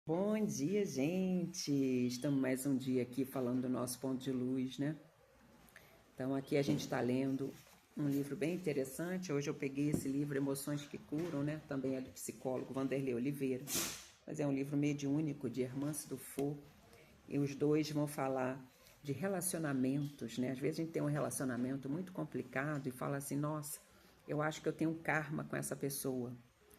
Bom dia, gente! Estamos mais um dia aqui falando do nosso ponto de luz, né? Então, aqui a gente está lendo um livro bem interessante. Hoje eu peguei esse livro, Emoções que Curam, né? Também é do psicólogo Vanderlei Oliveira. Mas é um livro mediúnico de Hermance Dufour. E os dois vão falar de relacionamentos, né? Às vezes a gente tem um relacionamento muito complicado e fala assim: nossa, eu acho que eu tenho um karma com essa pessoa.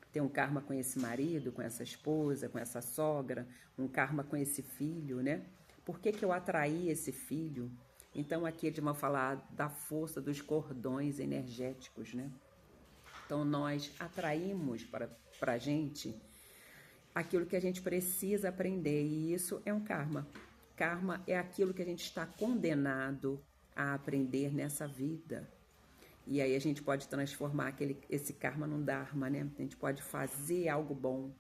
Tem um karma com esse marido, com essa esposa, com essa sogra, um karma com esse filho, né? Por que eu atraí esse filho? Então aqui eles vão falar da força dos cordões energéticos, né? Então nós atraímos para a gente aquilo que a gente precisa aprender, e isso é um karma. Karma é aquilo que a gente está condenado a aprender nessa vida. E aí a gente pode transformar esse karma num dharma, né? A gente pode fazer algo bom.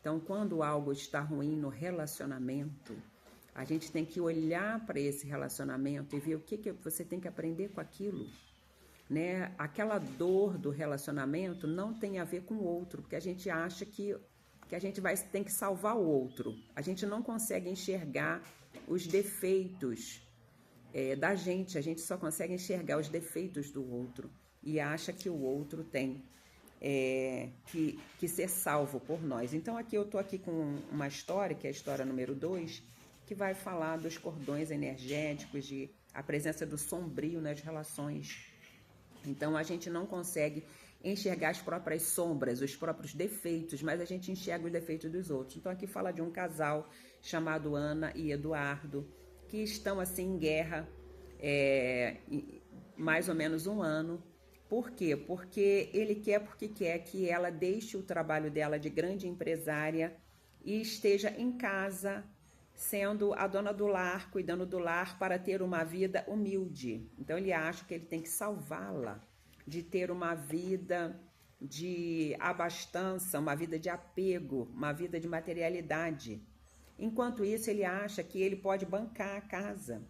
Então, quando algo está ruim no relacionamento, a gente tem que olhar para esse relacionamento e ver o que você tem que aprender com aquilo, né? Aquela dor do relacionamento não tem a ver com o outro, porque a gente acha que a gente tem que salvar o outro. A gente não consegue enxergar os defeitos da gente, a gente só consegue enxergar os defeitos do outro e acha que o outro tem que ser salvo por nós. Então aqui eu estou aqui com uma história, que é a história número 2, que vai falar dos cordões energéticos, de a presença do sombrio nas relações. Então a gente não consegue enxergar as próprias sombras, os próprios defeitos, mas a gente enxerga os defeitos dos outros. Então aqui fala de um casal chamado Ana e Eduardo, que estão assim em guerra mais ou menos um ano. Por quê? Porque porque quer que ela deixe o trabalho dela de grande empresária e esteja em casa, sendo a dona do lar, cuidando do lar, para ter uma vida humilde. Então ele acha que ele tem que salvá-la de ter uma vida de abastança, uma vida de apego, uma vida de materialidade. Enquanto isso, ele acha que ele pode bancar a casa,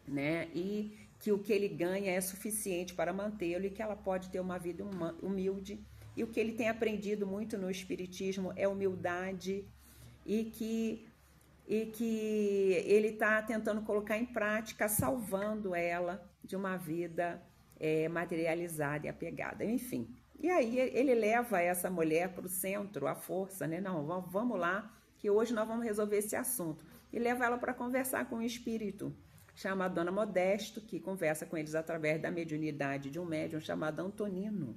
né? E que o que ele ganha é suficiente para mantê-lo e que ela pode ter uma vida humilde. E o que ele tem aprendido muito no espiritismo é humildade e que ele está tentando colocar em prática, salvando ela de uma vida materializada e apegada. Enfim, e aí ele leva essa mulher para o centro, à força, né? Não, vamos lá, que hoje nós vamos resolver esse assunto. E leva ela para conversar com um espírito chamado Dona Modesto, que conversa com eles através da mediunidade de um médium chamado Antonino.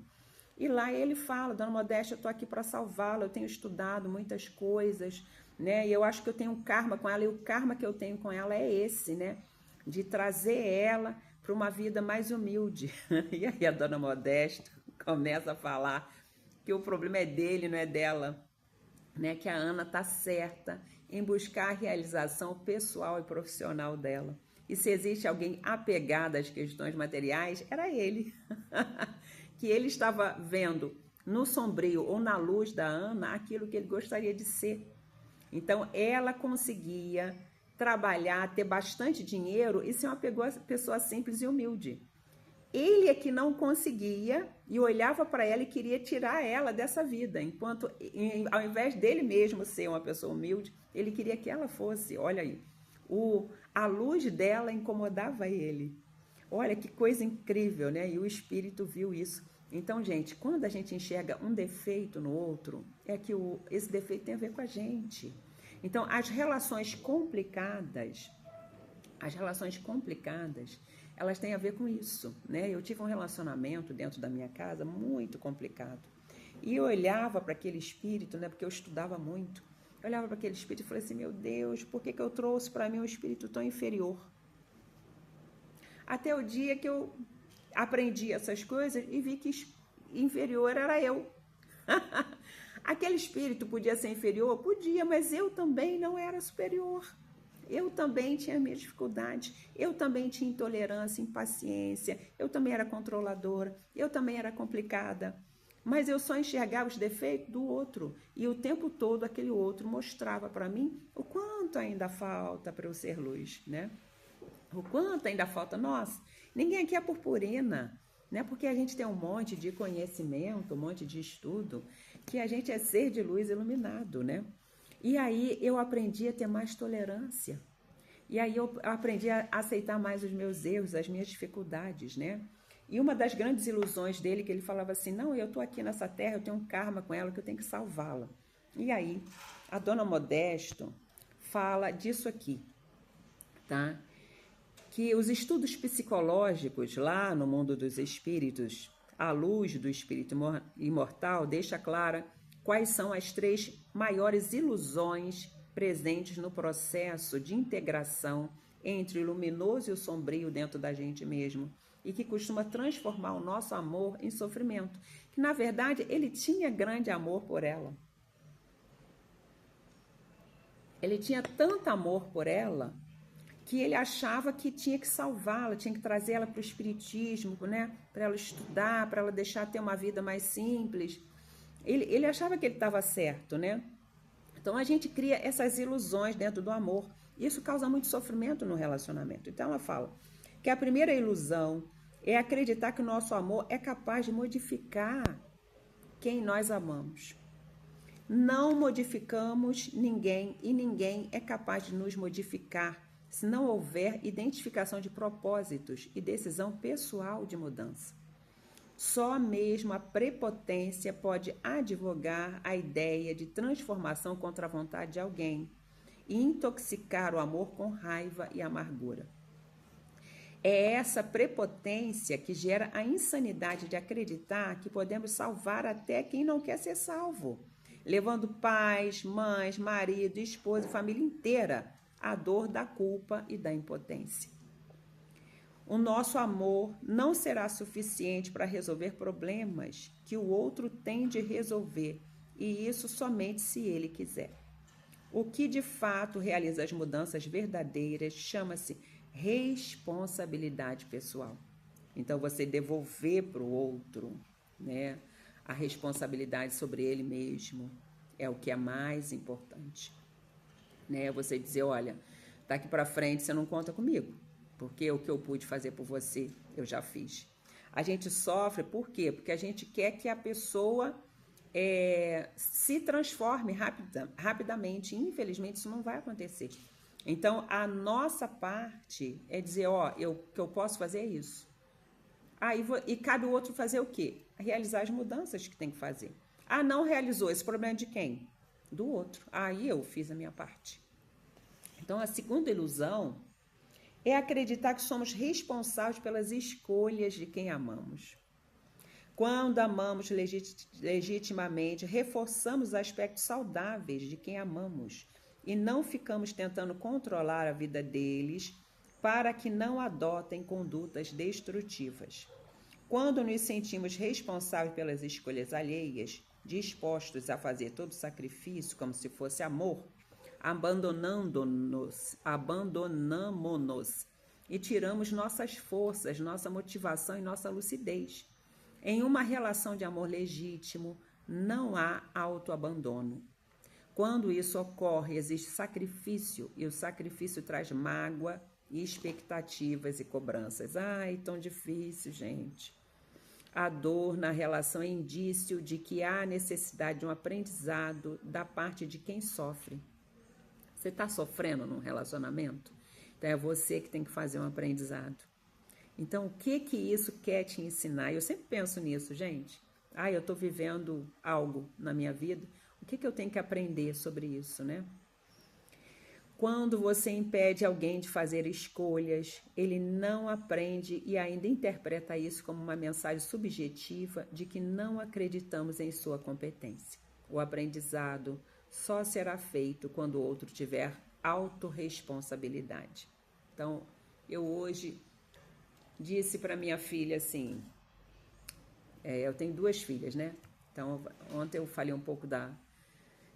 E lá ele fala: Dona Modéstia, eu estou aqui para salvá-la, eu tenho estudado muitas coisas, né? E eu acho que eu tenho um karma com ela, e o karma que eu tenho com ela é esse, né? De trazer ela para uma vida mais humilde. E aí a Dona Modesta começa a falar que o problema é dele, não é dela, né? Que a Ana está certa em buscar a realização pessoal e profissional dela. E se existe alguém apegado às questões materiais, era ele. Que ele estava vendo no sombrio ou na luz da Ana aquilo que ele gostaria de ser. Então ela conseguia trabalhar, ter bastante dinheiro e ser uma pessoa simples e humilde. Ele é que não conseguia e olhava para ela e queria tirar ela dessa vida, enquanto ao invés dele mesmo ser uma pessoa humilde, ele queria que ela fosse. Olha aí, a luz dela incomodava ele. Olha que coisa incrível, né? E o espírito viu isso. Então, gente, quando a gente enxerga um defeito no outro, é que esse defeito tem a ver com a gente. Então, as relações complicadas, elas têm a ver com isso, né? Eu tive um relacionamento dentro da minha casa muito complicado. E eu olhava para aquele espírito, né? Porque eu estudava muito. Eu olhava para aquele espírito e falei assim: meu Deus, por que eu trouxe para mim um espírito tão inferior? Até o dia que eu aprendi essas coisas e vi que inferior era eu. Aquele espírito podia ser inferior? Podia, mas eu também não era superior. Eu também tinha minhas dificuldades, eu também tinha intolerância, impaciência, eu também era controladora, eu também era complicada. Mas eu só enxergava os defeitos do outro. E o tempo todo aquele outro mostrava para mim o quanto ainda falta para eu ser luz, né? O quanto ainda falta. Nossa, ninguém aqui é purpurina, né? Porque a gente tem um monte de conhecimento, um monte de estudo, que a gente é ser de luz iluminado, né? E aí eu aprendi a ter mais tolerância. E aí eu aprendi a aceitar mais os meus erros, as minhas dificuldades, né? E uma das grandes ilusões dele, que ele falava assim, não, eu estou aqui nessa terra, eu tenho um karma com ela, que eu tenho que salvá-la. E aí, a dona Modesto fala disso aqui, tá? Que os estudos psicológicos lá no mundo dos espíritos, à luz do espírito imortal, deixa clara quais são as 3 maiores ilusões presentes no processo de integração entre o luminoso e o sombrio dentro da gente mesmo, e que costuma transformar o nosso amor em sofrimento, que na verdade ele tinha grande amor por ela. Ele tinha tanto amor por ela que ele achava que tinha que salvá-la, tinha que trazer ela para o espiritismo, né? Para ela estudar, para ela deixar ter uma vida mais simples. Ele achava que ele estava certo, né? Então a gente cria essas ilusões dentro do amor. Isso causa muito sofrimento no relacionamento. Então ela fala que a primeira ilusão é acreditar que o nosso amor é capaz de modificar quem nós amamos. Não modificamos ninguém e ninguém é capaz de nos modificar se não houver identificação de propósitos e decisão pessoal de mudança. Só mesmo a prepotência pode advogar a ideia de transformação contra a vontade de alguém e intoxicar o amor com raiva e amargura. É essa prepotência que gera a insanidade de acreditar que podemos salvar até quem não quer ser salvo, levando pais, mães, marido, esposa e família inteira à dor da culpa e da impotência. O nosso amor não será suficiente para resolver problemas que o outro tem de resolver, e isso somente se ele quiser. O que de fato realiza as mudanças verdadeiras chama-se responsabilidade pessoal. Então, você devolver para o outro, né, a responsabilidade sobre ele mesmo é o que é mais importante. Né? Você dizer, olha, daqui para frente você não conta comigo, porque o que eu pude fazer por você, eu já fiz. A gente sofre, por quê? Porque a gente quer que a pessoa se transforme rapidamente. Infelizmente, isso não vai acontecer. Então, a nossa parte é dizer, ó, o que eu posso fazer é isso. E cabe o outro fazer o quê? Realizar as mudanças que tem que fazer. Ah, não realizou. Esse problema é de quem? Do outro. Aí eu fiz a minha parte. Então, a segunda ilusão é acreditar que somos responsáveis pelas escolhas de quem amamos. Quando amamos legitimamente, reforçamos aspectos saudáveis de quem amamos e não ficamos tentando controlar a vida deles para que não adotem condutas destrutivas. Quando nos sentimos responsáveis pelas escolhas alheias, dispostos a fazer todo sacrifício como se fosse amor, abandonamos-nos e tiramos nossas forças, nossa motivação e nossa lucidez. Em uma relação de amor legítimo, não há autoabandono. Quando isso ocorre, existe sacrifício, e o sacrifício traz mágoa e expectativas e cobranças. Ai, tão difícil, gente. A dor na relação é indício de que há necessidade de um aprendizado da parte de quem sofre. Você está sofrendo num relacionamento? Então é você que tem que fazer um aprendizado. Então, o que isso quer te ensinar? Eu sempre penso nisso, gente. Eu estou vivendo algo na minha vida. O que eu tenho que aprender sobre isso, né? Quando você impede alguém de fazer escolhas, ele não aprende e ainda interpreta isso como uma mensagem subjetiva de que não acreditamos em sua competência. O aprendizado só será feito quando o outro tiver autorresponsabilidade. Então, eu hoje disse para minha filha assim, eu tenho 2 filhas, né? Então, ontem eu falei um pouco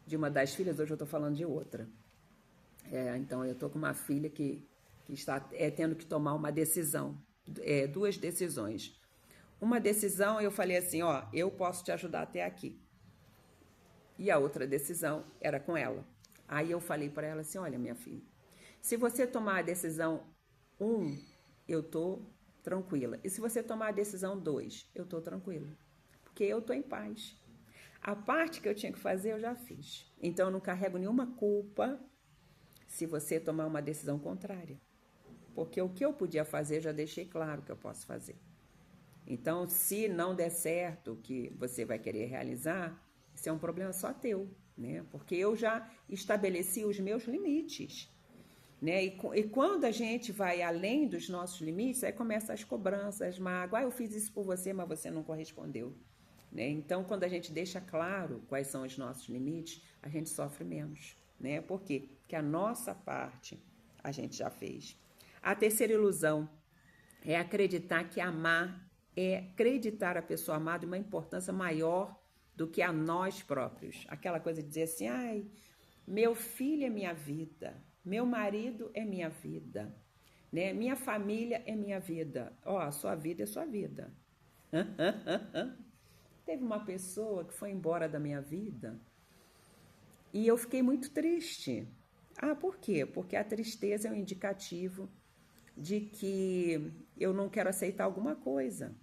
de uma das filhas, hoje eu estou falando de outra. Então, eu estou com uma filha que está tendo que tomar uma decisão, 2 decisões. Uma decisão, eu falei assim, ó, eu posso te ajudar até aqui. E a outra decisão era com ela. Aí eu falei para ela assim, olha, minha filha, se você tomar a decisão 1, eu estou tranquila. E se você tomar a decisão 2, eu estou tranquila. Porque eu estou em paz. A parte que eu tinha que fazer, eu já fiz. Então, eu não carrego nenhuma culpa se você tomar uma decisão contrária. Porque o que eu podia fazer, eu já deixei claro que eu posso fazer. Então, se não der certo o que você vai querer realizar, isso é um problema só teu, né? Porque eu já estabeleci os meus limites, né? E quando a gente vai além dos nossos limites, aí começam as cobranças, as mágoas. Ah, eu fiz isso por você, mas você não correspondeu, né? Então, quando a gente deixa claro quais são os nossos limites, a gente sofre menos, né? Por quê? Porque a nossa parte a gente já fez. A terceira ilusão é acreditar que amar é acreditar a pessoa amada uma importância maior do que a nós próprios. Aquela coisa de dizer assim, ai, meu filho é minha vida, meu marido é minha vida, né? Minha família é minha vida. Ó, sua vida é sua vida. Teve uma pessoa que foi embora da minha vida e eu fiquei muito triste. Ah, por quê? Porque a tristeza é um indicativo de que eu não quero aceitar alguma coisa.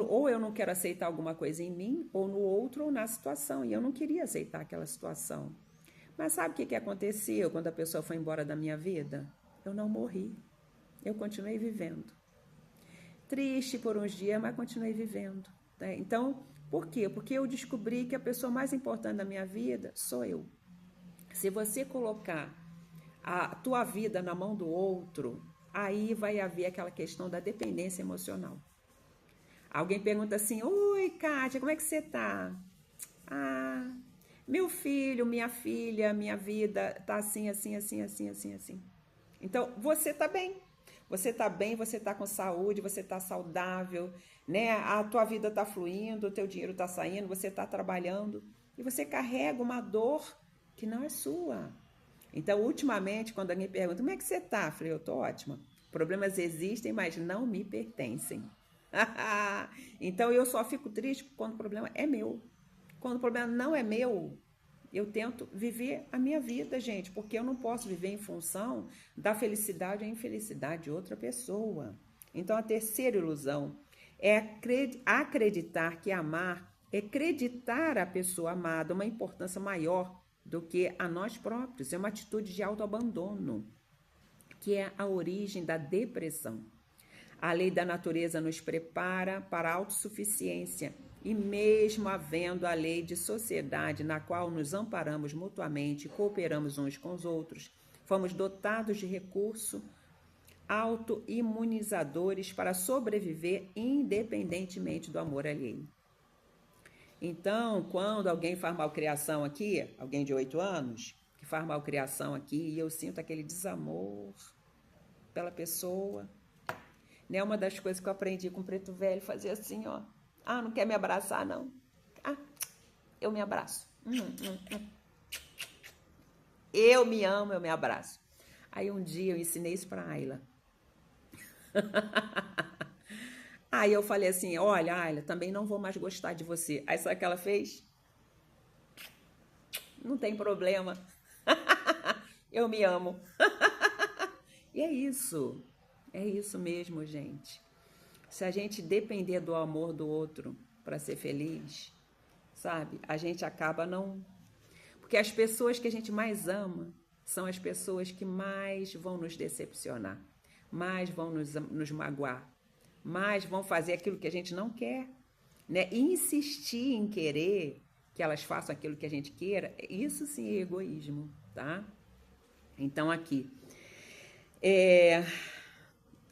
Ou eu não quero aceitar alguma coisa em mim, ou no outro, ou na situação. E eu não queria aceitar aquela situação. Mas sabe o que aconteceu quando a pessoa foi embora da minha vida? Eu não morri. Eu continuei vivendo. Triste por uns dias, mas continuei vivendo, né? Então, por quê? Porque eu descobri que a pessoa mais importante da minha vida sou eu. Se você colocar a tua vida na mão do outro, aí vai haver aquela questão da dependência emocional. Alguém pergunta assim, oi, Kátia, como é que você tá? Ah, meu filho, minha filha, minha vida tá assim, assim, assim, assim, assim, assim. Então, você tá bem. Você tá bem, você tá com saúde, você tá saudável, né? A tua vida tá fluindo, o teu dinheiro tá saindo, você tá trabalhando e você carrega uma dor que não é sua. Então, ultimamente, quando alguém pergunta, como é que você tá? Eu falei, eu tô ótima. Problemas existem, mas não me pertencem. Então, eu só fico triste quando o problema é meu. Quando o problema não é meu, eu tento viver a minha vida, gente, porque eu não posso viver em função da felicidade ou infelicidade de outra pessoa. Então, a terceira ilusão é acreditar que amar é acreditar a pessoa amada uma importância maior do que a nós próprios. É uma atitude de autoabandono, que é a origem da depressão. A lei da natureza nos prepara para a autossuficiência e mesmo havendo a lei de sociedade na qual nos amparamos mutuamente e cooperamos uns com os outros, fomos dotados de recursos autoimunizadores para sobreviver independentemente do amor alheio. Então, quando alguém faz malcriação aqui, alguém de 8 anos, que faz malcriação aqui, e eu sinto aquele desamor pela pessoa, né? Uma das coisas que eu aprendi com o preto velho, fazer assim, ó. Ah, não quer me abraçar, não? Ah, eu me abraço. Eu me amo, eu me abraço. Aí um dia eu ensinei isso pra Ayla. Aí eu falei assim, olha, Ayla, também não vou mais gostar de você. Aí sabe o que ela fez? Não tem problema. Eu me amo. E é isso mesmo, gente. Se a gente depender do amor do outro para ser feliz, sabe? A gente acaba não... Porque as pessoas que a gente mais ama são as pessoas que mais vão nos decepcionar, mais vão nos magoar, mais vão fazer aquilo que a gente não quer, né? E insistir em querer que elas façam aquilo que a gente queira, isso sim é egoísmo, tá? Então aqui,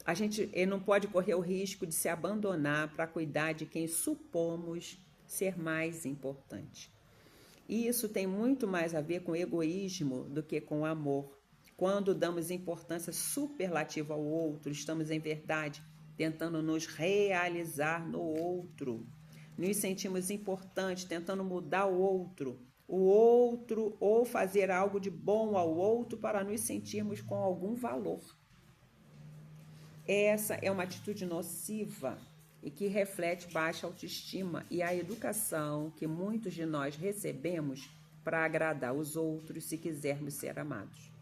a gente não pode correr o risco de se abandonar para cuidar de quem supomos ser mais importante. E isso tem muito mais a ver com egoísmo do que com amor. Quando damos importância superlativa ao outro, estamos, em verdade, tentando nos realizar no outro. Nos sentimos importantes, tentando mudar o outro ou fazer algo de bom ao outro para nos sentirmos com algum valor. Essa é uma atitude nociva e que reflete baixa autoestima e a educação que muitos de nós recebemos para agradar os outros se quisermos ser amados.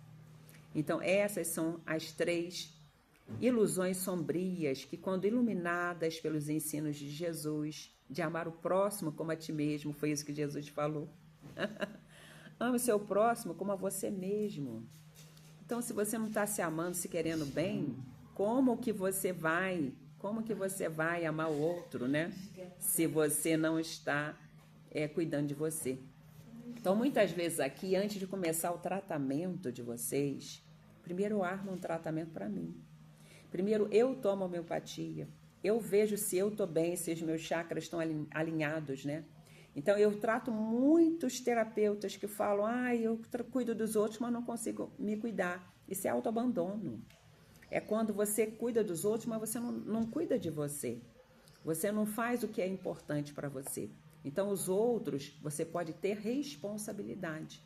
Então, essas são as três Ilusões sombrias que, quando iluminadas pelos ensinos de Jesus, de amar o próximo como a ti mesmo, foi isso que Jesus falou. Ame o seu próximo como a você mesmo. Então, se você não está se amando, se querendo bem, como que você vai amar o outro, né? Se você não está cuidando de você. Então, muitas vezes aqui, antes de começar o tratamento de vocês, primeiro eu armo um tratamento para mim. Primeiro eu tomo homeopatia. Eu vejo se eu estou bem, se os meus chakras estão alinhados, né? Então, eu trato muitos terapeutas que falam, eu cuido dos outros, mas não consigo me cuidar. Isso é autoabandono. É quando você cuida dos outros, mas você não cuida de você. Você não faz o que é importante para você. Então, os outros, você pode ter responsabilidade.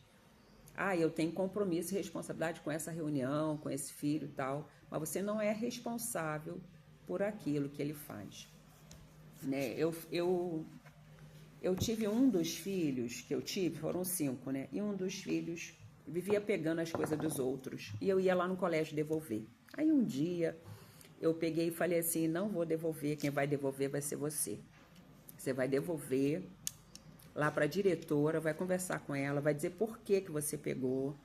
Eu tenho compromisso e responsabilidade com essa reunião, com esse filho e tal, mas você não é responsável por aquilo que ele faz. Né? Eu tive um dos filhos que eu tive, foram 5, né? E um dos filhos vivia pegando as coisas dos outros. E eu ia lá no colégio devolver. Aí um dia eu peguei e falei assim, não vou devolver, quem vai devolver vai ser você. Você vai devolver lá para a diretora, vai conversar com ela, vai dizer por que você pegou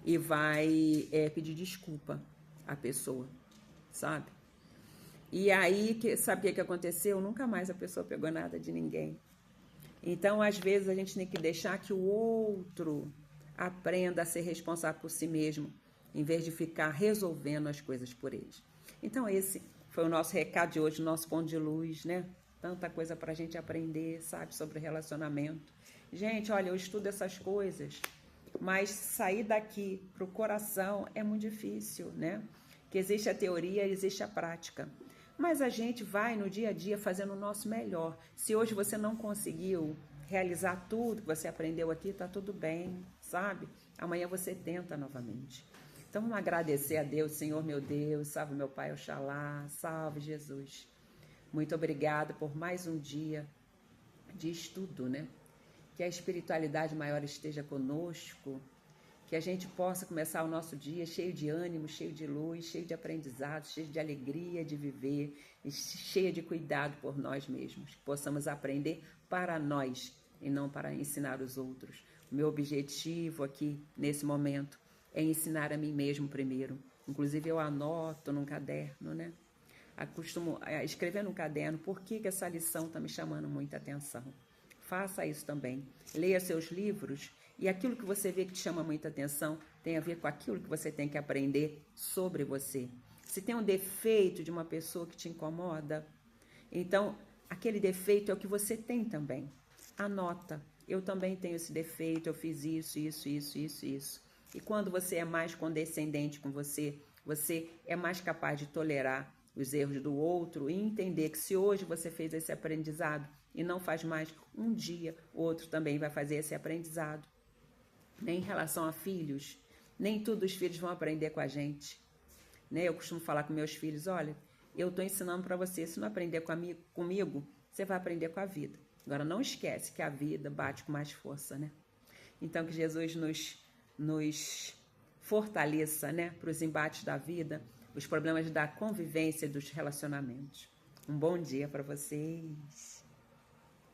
e vai pedir desculpa à pessoa, sabe? E aí, sabe o que aconteceu? Nunca mais a pessoa pegou nada de ninguém. Então, às vezes, a gente tem que deixar que o outro aprenda a ser responsável por si mesmo, em vez de ficar resolvendo as coisas por eles. Então, esse foi o nosso recado de hoje, o nosso ponto de luz, né? Tanta coisa para a gente aprender, sabe, sobre relacionamento. Gente, olha, eu estudo essas coisas, mas sair daqui pro coração é muito difícil, né? Que existe a teoria, existe a prática. Mas a gente vai no dia a dia fazendo o nosso melhor. Se hoje você não conseguiu realizar tudo que você aprendeu aqui, tá tudo bem, sabe? Amanhã você tenta novamente. Então vamos agradecer a Deus, Senhor meu Deus, salve meu Pai Oxalá, salve Jesus. Muito obrigada por mais um dia de estudo, né? Que a espiritualidade maior esteja conosco, que a gente possa começar o nosso dia cheio de ânimo, cheio de luz, cheio de aprendizado, cheio de alegria de viver e cheio de cuidado por nós mesmos. Que possamos aprender para nós e não para ensinar os outros. O meu objetivo aqui, nesse momento, é ensinar a mim mesmo primeiro. Inclusive, eu anoto num caderno, né? Costumo escrever no caderno por que essa lição está me chamando muita atenção. Faça isso também. Leia seus livros e aquilo que você vê que te chama muita atenção tem a ver com aquilo que você tem que aprender sobre você. Se tem um defeito de uma pessoa que te incomoda, então aquele defeito é o que você tem também. Anota. Eu também tenho esse defeito, eu fiz isso. E quando você é mais condescendente com você, você é mais capaz de tolerar os erros do outro e entender que se hoje você fez esse aprendizado e não faz mais, um dia o outro também vai fazer esse aprendizado. Em relação a filhos, nem todos os filhos vão aprender com a gente. Né? Eu costumo falar com meus filhos, olha, eu estou ensinando para você, se não aprender comigo, você vai aprender com a vida. Agora não esquece que a vida bate com mais força, né? Então que Jesus nos fortaleça, né, para os embates da vida, os problemas da convivência e dos relacionamentos. Um bom dia para vocês.